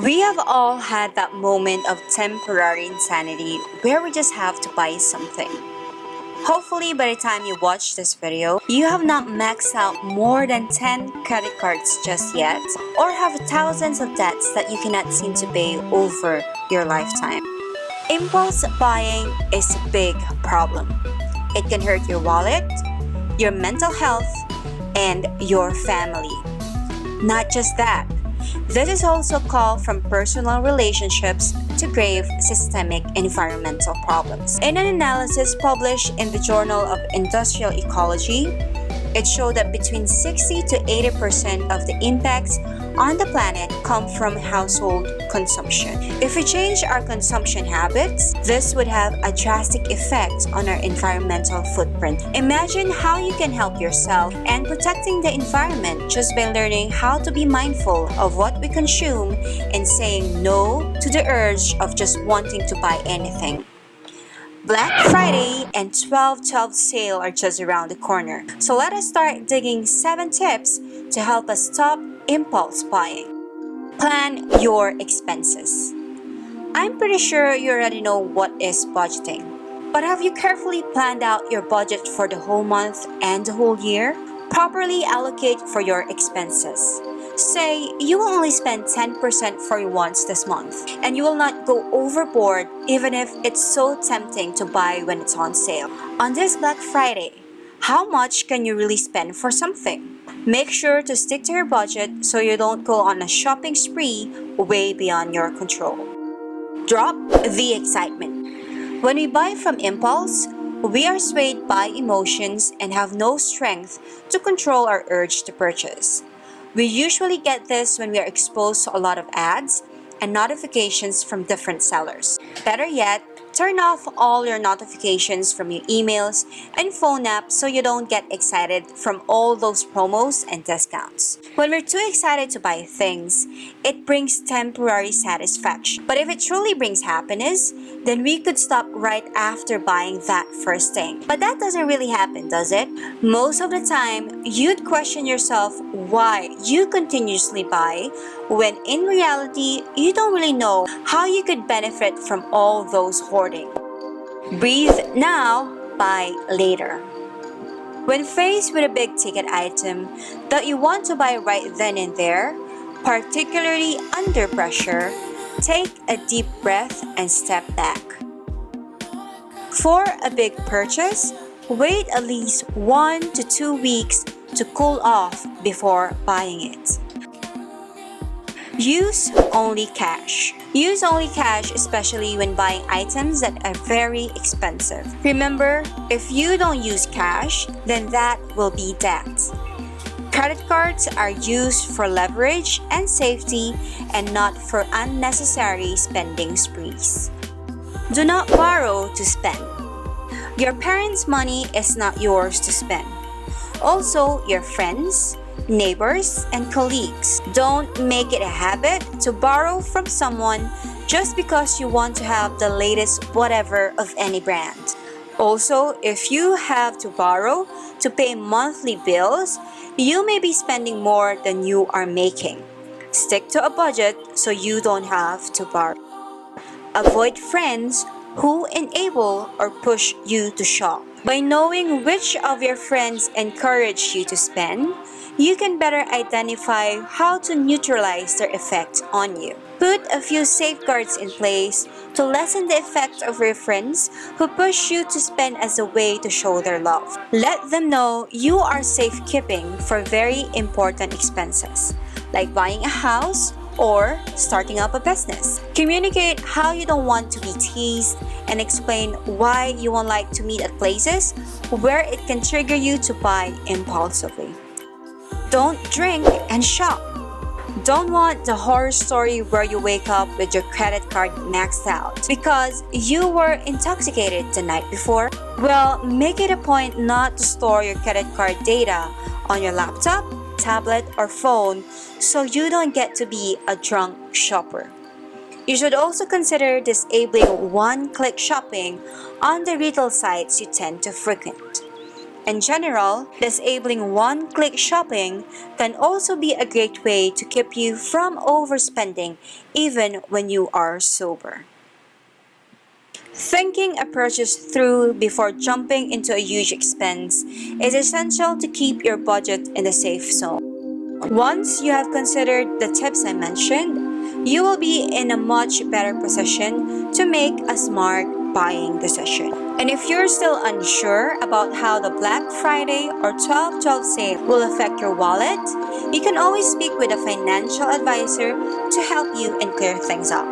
We have all had that moment of temporary insanity where we just have to buy something. Hopefully, by the time you watch this video, you have not maxed out more than 10 credit cards just yet, or have thousands of debts that you cannot seem to pay over your lifetime. Impulse buying is a big problem. It can hurt your wallet, your mental health, and your family. Not just that, this is also a call from personal relationships to grave systemic environmental problems. In an analysis published in the Journal of Industrial Ecology, it showed that between 60 to 80% of the impacts on the planet come from household consumption. If we change our consumption habits, this would have a drastic effect on our environmental footprint. Imagine how you can help yourself and protecting the environment just by learning how to be mindful of what we consume and saying no to the urge of just wanting to buy anything. Black Friday and 12/12 sale are just around the corner. So let us start digging 7 tips to help us stop impulse buying. Plan your expenses. I'm pretty sure you already know what is budgeting. But have you carefully planned out your budget for the whole month and the whole year? Properly allocate for your expenses. Say you will only spend 10% for your wants this month, and you will not go overboard even if it's so tempting to buy when it's on sale. On this Black Friday, how much can you really spend for something? Make sure to stick to your budget so you don't go on a shopping spree way beyond your control. Drop the excitement. When we buy from impulse, we are swayed by emotions and have no strength to control our urge to purchase. We usually get this when we are exposed to a lot of ads and notifications from different sellers. Better yet, turn off all your notifications from your emails and phone apps so you don't get excited from all those promos and discounts. When we're too excited to buy things, it brings temporary satisfaction. But if it truly brings happiness, then we could stop right after buying that first thing. But that doesn't really happen, does it? Most of the time, you'd question yourself why you continuously buy when in reality, you don't really know how you could benefit from all those hoarding. Breathe now, buy later. When faced with a big ticket item that you want to buy right then and there, particularly under pressure, take a deep breath and step back. For a big purchase, wait at least 1 to 2 weeks to cool off before buying it. Use only cash. Use only cash, especially when buying items that are very expensive. Remember, if you don't use cash, then that will be debt. Credit cards are used for leverage and safety and not for unnecessary spending sprees. Do not borrow to spend. Your parents' money is not yours to spend. Also, your friends, neighbors, and colleagues. Don't make it a habit to borrow from someone just because you want to have the latest whatever of any brand. Also, if you have to borrow to pay monthly bills, you may be spending more than you are making. Stick to a budget so you don't have to borrow. Avoid friends who enable or push you to shop. By knowing which of your friends encourage you to spend, you can better identify how to neutralize their effect on you. Put a few safeguards in place to lessen the effect of your friends who push you to spend as a way to show their love. Let them know you are safekeeping for very important expenses, like buying a house or starting up a business. Communicate how you don't want to be teased and explain why you won't like to meet at places where it can trigger you to buy impulsively. Don't drink and shop. Don't want the horror story where you wake up with your credit card maxed out because you were intoxicated the night before. Well, make it a point not to store your credit card data on your laptop, tablet, or phone so you don't get to be a drunk shopper. You should also consider disabling one-click shopping on the retail sites you tend to frequent. In general, disabling one-click shopping can also be a great way to keep you from overspending even when you are sober. Thinking a purchase through before jumping into a huge expense is essential to keep your budget in the safe zone. Once you have considered the tips I mentioned, you will be in a much better position to make a smart buying decision. And if you're still unsure about how the Black Friday or 12/12 sale will affect your wallet, you can always speak with a financial advisor to help you and clear things up.